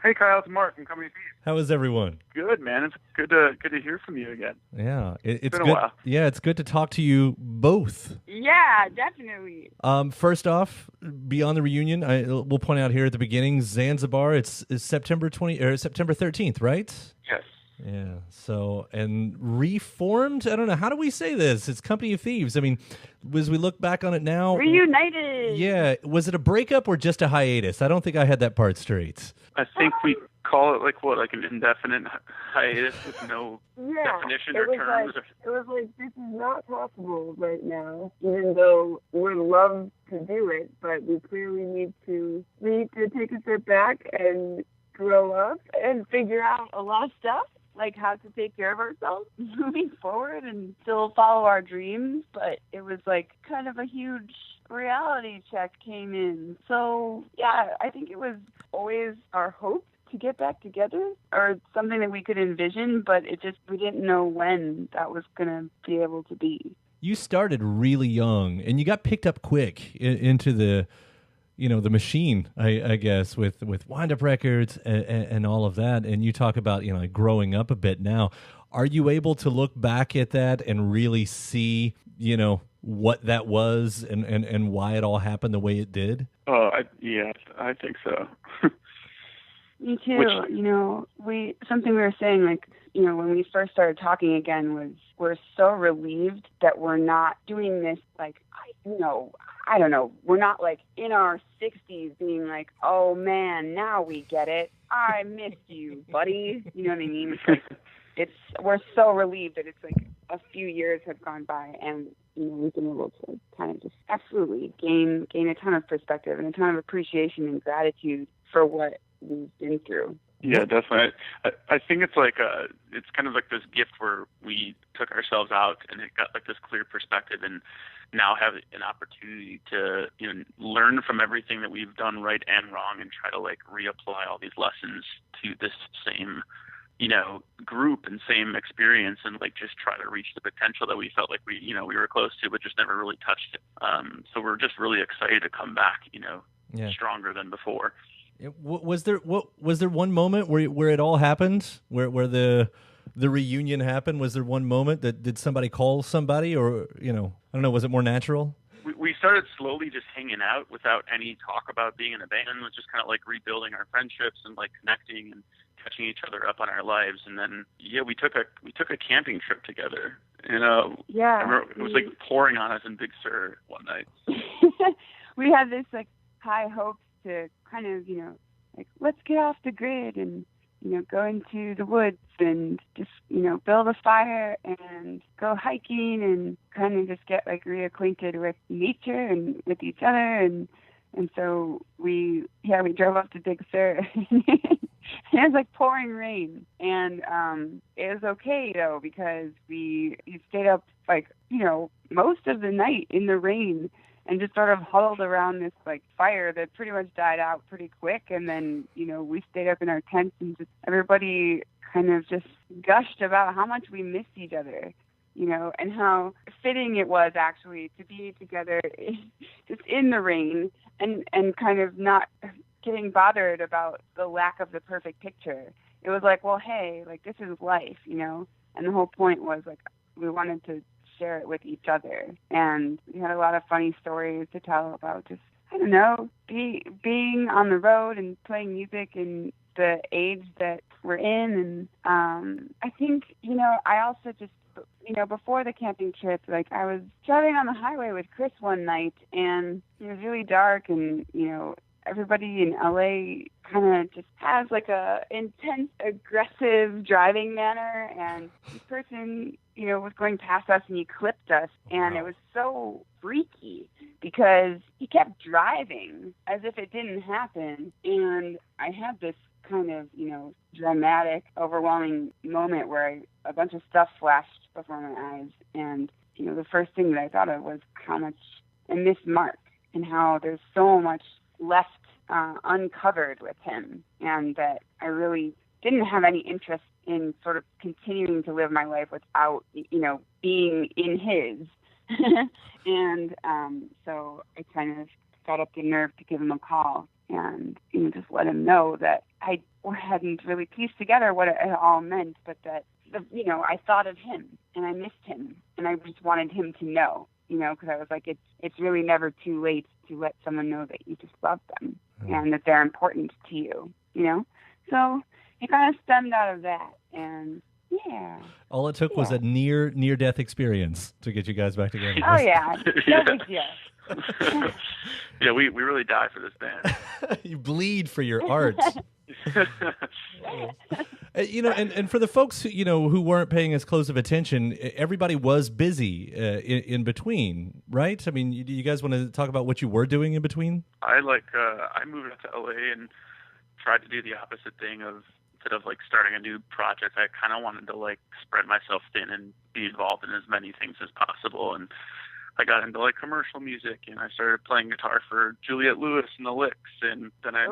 Hey Kyle, it's Marc from Thieves. How is everyone? Good man, it's good to hear from you again. Yeah, It's it's been a good. while. Yeah, it's good to talk to you both. Yeah, definitely. First off, beyond the reunion, we'll point out here at the beginning, Zanzabar. It's September 20 or September 13th, right? Yes. Yeah. So and reformed. I don't know. How do we say this? It's Company of Thieves. I mean, as we look back on it now, Reunited. yeah, was it a breakup or just a hiatus? I don't think I had that part straight. I think we call it like an indefinite hiatus with no definition or terms. It was like, this is not possible right now, even though we'd love to do it, but we clearly need to take a step back and grow up and figure out a lot of stuff, like how to take care of ourselves moving forward and still follow our dreams. But it was like kind of a huge reality check came in. So yeah, I think it was always our hope to get back together, or something that we could envision, but we didn't know when that was going to be able to be. You started really young, and you got picked up quick into the machine, I guess, with Wind Up Records and all of that. And you talk about, like growing up a bit now. Are you able to look back at that and really see, what that was and why it all happened the way it did? Oh, I think so. Me too. Something we were saying, like, when we first started talking again, was we're so relieved that we're not doing this, like, I don't know. We're not like in our 60s being like, oh man, now we get it. I missed you, buddy. You know what I mean? It's like, we're so relieved that it's like a few years have gone by, and we've been able to kind of just absolutely gain a ton of perspective and a ton of appreciation and gratitude for what we've been through. Yeah, definitely. I think it's like it's kind of like this gift where we took ourselves out and it got like this clear perspective, and now have an opportunity to learn from everything that we've done right and wrong, and try to like reapply all these lessons to this same group and same experience, and like just try to reach the potential that we felt like we were close to, but just never really touched it. So we're just really excited to come back, stronger than before. Was there one moment where it all happened, where the reunion happened? Was there one moment that did somebody call somebody, or I don't know, was it more natural? We started slowly just hanging out without any talk about being in a band. It was just kind of like rebuilding our friendships and like connecting and catching each other up on our lives. And then we took a camping trip together. I remember it was like pouring on us in Big Sur one night. We had this like high hopes to kind of, like, let's get off the grid and, go into the woods and just, build a fire and go hiking and kind of just get like reacquainted with nature and with each other. And so we drove up to Big Sur. It was like pouring rain, and it was okay though, because we stayed up like, most of the night in the rain, and just sort of huddled around this like fire that pretty much died out pretty quick. And then, we stayed up in our tents, and just everybody kind of just gushed about how much we missed each other, and how fitting it was actually to be together just in the rain and kind of not getting bothered about the lack of the perfect picture. It was like, well, hey, like, this is life, and the whole point was like, we wanted to share it with each other. And we had a lot of funny stories to tell about just, I don't know, being on the road and playing music and the age that we're in. And I think, I also just, before the camping trip, like, I was driving on the highway with Chris one night, and it was really dark, and, everybody in LA kind of just has like a intense, aggressive driving manner, and this person, was going past us and he clipped us, and it was so freaky because he kept driving as if it didn't happen. And I had this kind of, dramatic, overwhelming moment where a bunch of stuff flashed before my eyes, and, the first thing that I thought of was how much I miss Marc, and how there's so much left uncovered with him, and that I really didn't have any interest in sort of continuing to live my life without, being in his. And so I kind of got up the nerve to give him a call. and just let him know that I hadn't really pieced together what it all meant, but that I thought of him and I missed him, and I just wanted him to know, because I was like, it's really never too late to let someone know that you just love them and that they're important to you, So it kind of stemmed out of that, and yeah. All it took was a near death experience to get you guys back together. Oh yeah, no big deal. Yeah, we really die for this band. You bleed for your art. And for the folks who weren't paying as close of attention, everybody was busy in between, right? I mean, you guys want to talk about what you were doing in between? I moved out to LA and tried to do the opposite thing of, instead of starting a new project, I kind of wanted to spread myself thin and be involved in as many things as possible. And I got into commercial music, and I started playing guitar for Juliette Lewis and the Licks, and then I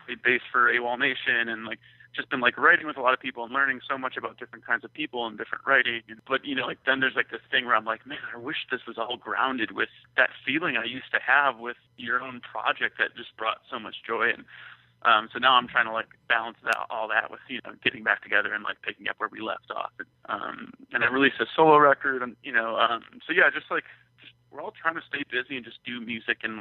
played bass for AWOL Nation, and just been writing with a lot of people and learning so much about different kinds of people and different writing. But then there's this thing where I'm like, man, I wish this was all grounded with that feeling I used to have with your own project that just brought so much joy. And so now I'm trying to balance all that with getting back together and picking up where we left off. And I released a solo record, and so yeah, just we're all trying to stay busy and just do music in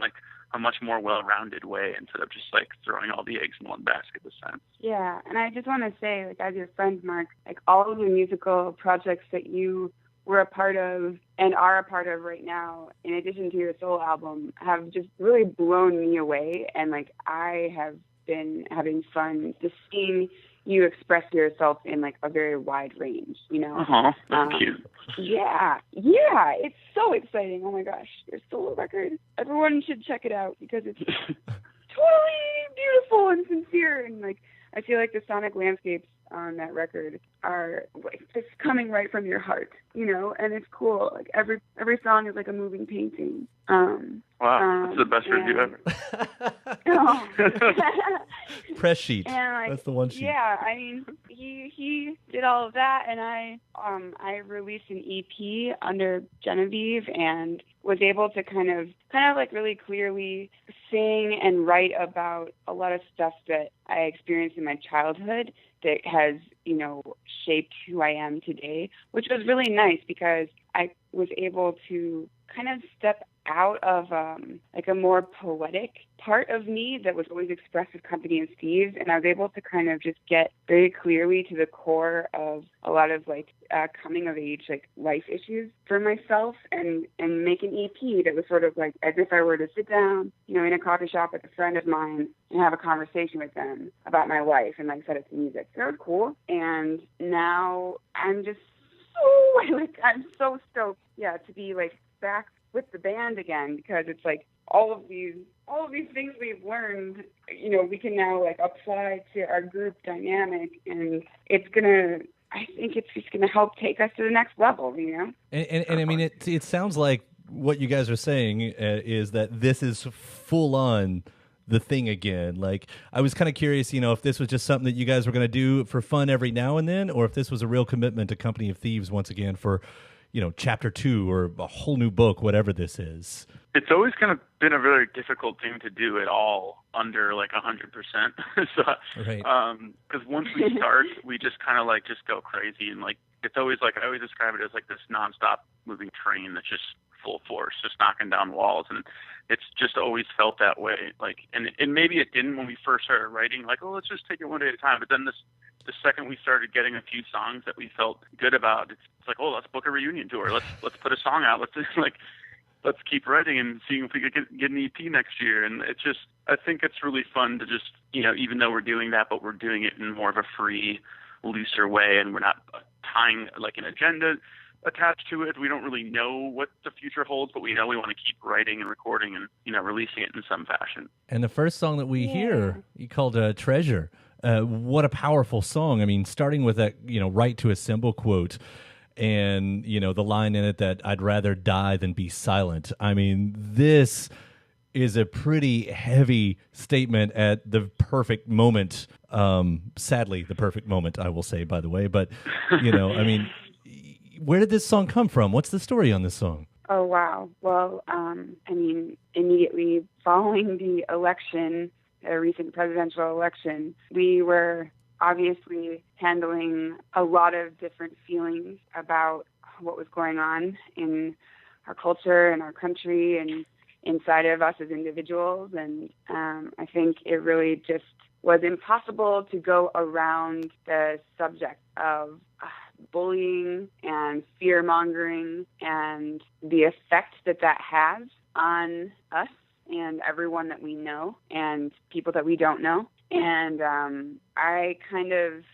a much more well-rounded way instead of just throwing all the eggs in one basket this time. Yeah, and I just want to say, as your friend Marc, all of the musical projects that you were a part of and are a part of right now, in addition to your solo album, have just really blown me away. And I have been having fun just seeing you express yourself in a very wide range, Thank you. Yeah, it's so exciting. Oh my gosh, your solo record. Everyone should check it out because it's totally beautiful and sincere, and I feel like the sonic landscapes on that record are just coming right from your heart, and it's cool. Every song is a moving painting. Wow, that's the best review ever. Press sheet. And that's the one sheet. Yeah, I mean, he did all of that, and I released an EP under Genevieve, and was able to kind of really clearly sing and write about a lot of stuff that I experienced in my childhood that has, shaped who I am today, which was really nice because I was able to kind of step out of a more poetic part of me that was always expressed with Company of Thieves, and I was able to kind of just get very clearly to the core of a lot of coming of age life issues for myself, and make an EP that was sort of as if I were to sit down in a coffee shop with a friend of mine and have a conversation with them about my life and set it to music. So it was cool, and now I'm just I'm so stoked to be back with the band again, because it's all of these things we've learned, we can now apply to our group dynamic, and I think it's just gonna help take us to the next level, And I mean, it sounds like what you guys are saying is that this is full on the thing again. I was kind of curious, if this was just something that you guys were going to do for fun every now and then, or if this was a real commitment to Company of Thieves once again for, chapter 2 or a whole new book, whatever this is. It's always kind of been a very difficult thing to do it all under 100%. So, right. Because once we start, we just kind of just go crazy, and it's always I always describe it as this nonstop moving train that's just full force, just knocking down walls, and it's just always felt that way. And maybe it didn't when we first started writing, let's just take it one day at a time. But then the second we started getting a few songs that we felt good about, it's let's book a reunion tour. Let's put a song out. Let's keep writing and seeing if we could get an EP next year. And it's just, I think it's really fun to just, even though we're doing that, but we're doing it in more of a free, looser way, and we're not tying an agenda attached to it. We don't really know what the future holds, but we know we want to keep writing and recording and releasing it in some fashion. And the first song that we hear, you called Treasure. What a powerful song. I mean, starting with that, right to a symbol quote, and the line in it that I'd rather die than be silent. I mean, this is a pretty heavy statement at the perfect moment. Sadly, the perfect moment, I will say, by the way. But I mean, where did this song come from? What's the story on this song? Oh, wow. Well, I mean, immediately following the election, a recent presidential election, we were obviously handling a lot of different feelings about what was going on in our culture and our country and inside of us as individuals. And I think it really just was impossible to go around the subject of bullying and fear-mongering and the effect that that has on us and everyone that we know and people that we don't know. And I kind of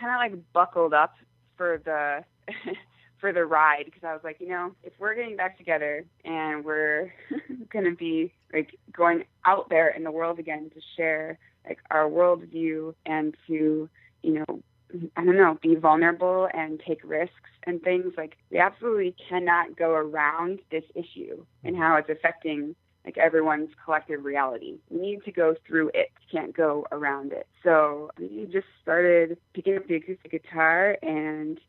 like buckled up for the for the ride, because I was like, if we're getting back together and we're going to be like going out there in the world again to share like our worldview and to, I don't know, be vulnerable and take risks and things, like we absolutely cannot go around this issue and how it's affecting like everyone's collective reality. We need to go through it. Can't go around it. So we just started picking up the acoustic guitar, and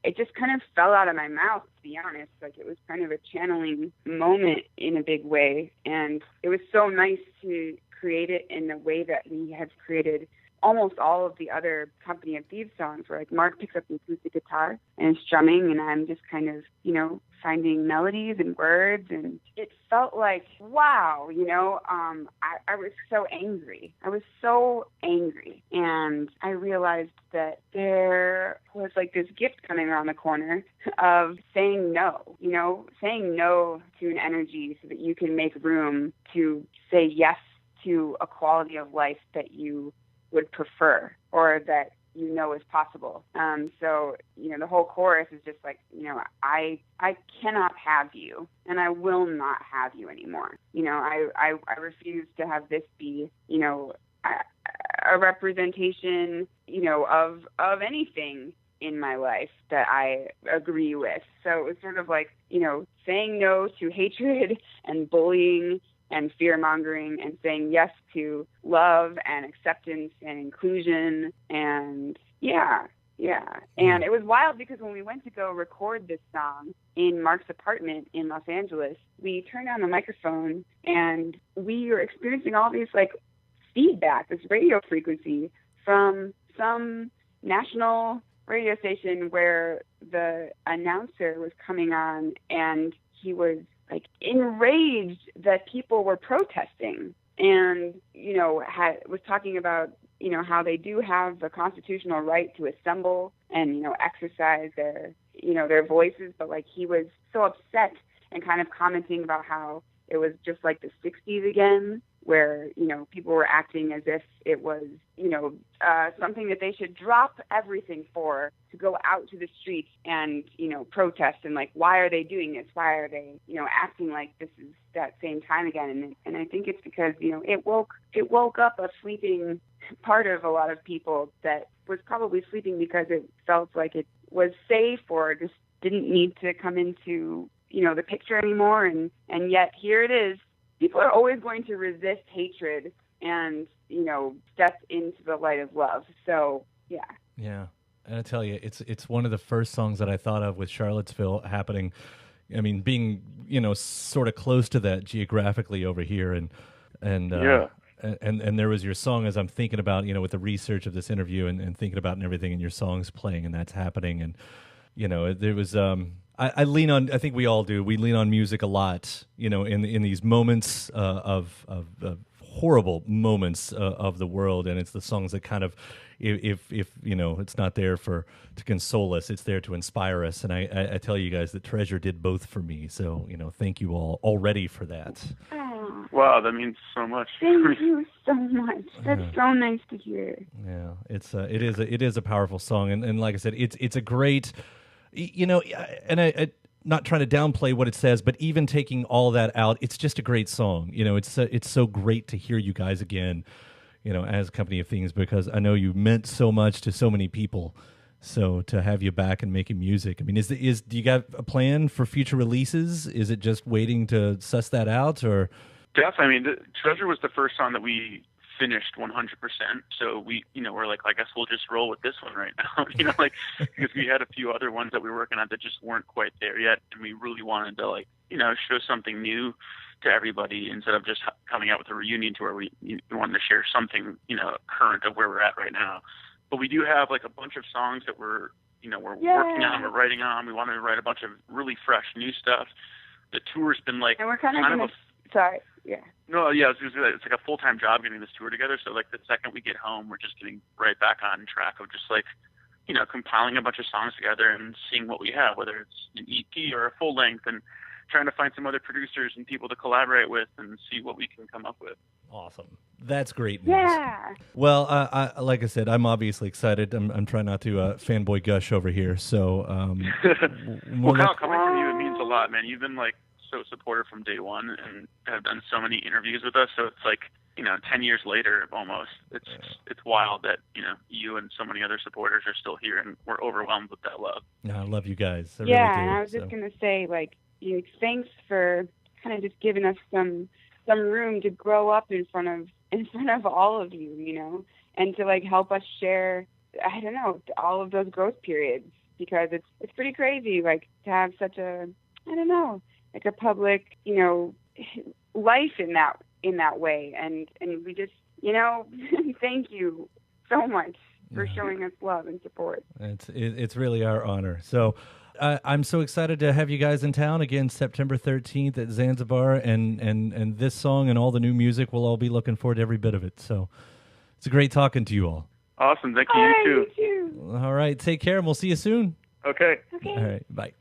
it just kind of fell out of my mouth, to be honest. Like, it was kind of a channeling moment in a big way, and it was so nice to create it in the way that we have created almost all of the other Company of Thieves songs, where like Marc picks up the acoustic guitar and is strumming, and I'm just kind of, finding melodies and words, and it felt like, wow, I was so angry. And I realized that there was like this gift coming around the corner of saying no to an energy so that you can make room to say yes to a quality of life that you would prefer or that is possible. So, the whole chorus is just like, I cannot have you, and I will not have you anymore. I refuse to have this be, a representation, of anything in my life that I agree with. So it was sort of like, saying no to hatred and bullying and fear-mongering, and saying yes to love and acceptance and inclusion. And yeah. And it was wild, because when we went to go record this song in Marc's apartment in Los Angeles, we turned on the microphone and we were experiencing all these like feedback, this radio frequency from some national radio station where the announcer was coming on, and he was like enraged that people were protesting, and was talking about how they do have the constitutional right to assemble and exercise their their voices, but like he was so upset and kind of commenting about how it was just like the 60s again, where people were acting as if it was something that they should drop everything for, to go out to the streets and protest, and like, why are they doing this? Why are they acting like this is that same time again? And I think it's because it woke up a sleeping part of a lot of people that was probably sleeping because it felt like it was safe or just didn't need to come into the picture anymore, and yet here it is. People are always going to resist hatred and, step into the light of love. So, yeah. Yeah. And I tell you, it's one of the first songs that I thought of with Charlottesville happening. I mean, being, sort of close to that geographically over here. And there was your song, as I'm thinking about, with the research of this interview and thinking about and everything, and your song's playing and that's happening. And, there was... I lean on. I think we all do. We lean on music a lot, in these moments of horrible moments of the world, and it's the songs that kind of, if it's not there to console us, it's there to inspire us. And I tell you guys that Treasure did both for me. So thank you all already for that. Wow, that means so much. Thank you so much. That's so nice to hear. Yeah, it is a powerful song, and like I said, it's a great. And I not trying to downplay what it says, but even taking all that out, it's just a great song. It's so great to hear you guys again, as Company of Thieves, because I know you meant so much to so many people. So to have you back and making music, I mean, do you got a plan for future releases? Is it just waiting to suss that out, or? Definitely. I mean, Treasure was the first song that we finished 100%. So we're like, I guess we'll just roll with this one right now, because we had a few other ones that we were working on that just weren't quite there yet. And we really wanted to show something new to everybody instead of just coming out with a reunion tour. We wanted to share something, current of where we're at right now. But we do have like a bunch of songs that we're working on, we're writing on. We wanted to write a bunch of really fresh new stuff. The tour's been like, and we're kind of sorry. Yeah. No, yeah, it's like a full-time job getting this tour together. So like the second we get home, we're just getting right back on track of just like, compiling a bunch of songs together and seeing what we have, whether it's an EP or a full length, and trying to find some other producers and people to collaborate with and see what we can come up with. Awesome. That's great news. Yeah. Well, like I said, I'm obviously excited. I'm trying not to fanboy gush over here. So, well, Kyle, coming from you, it means a lot, man. You've been like so supportive from day one and have done so many interviews with us. So it's like, 10 years later, almost, it's wild that, you and so many other supporters are still here, and we're overwhelmed with that love. No, I love you guys. I really do, and I was just going to say, thanks for kind of just giving us some room to grow up in front of all of you, and to help us share, I don't know, all of those growth periods, because it's pretty crazy, to have such a, I don't know, a public, life in that way. And we just, thank you so much for showing us love and support. It's really our honor. So I'm so excited to have you guys in town again, September 13th at Zanzabar, and this song and all the new music, we'll all be looking forward to every bit of it. So it's great talking to you all. Awesome. Thank you. You too. All right. Take care, and we'll see you soon. Okay. All right. Bye.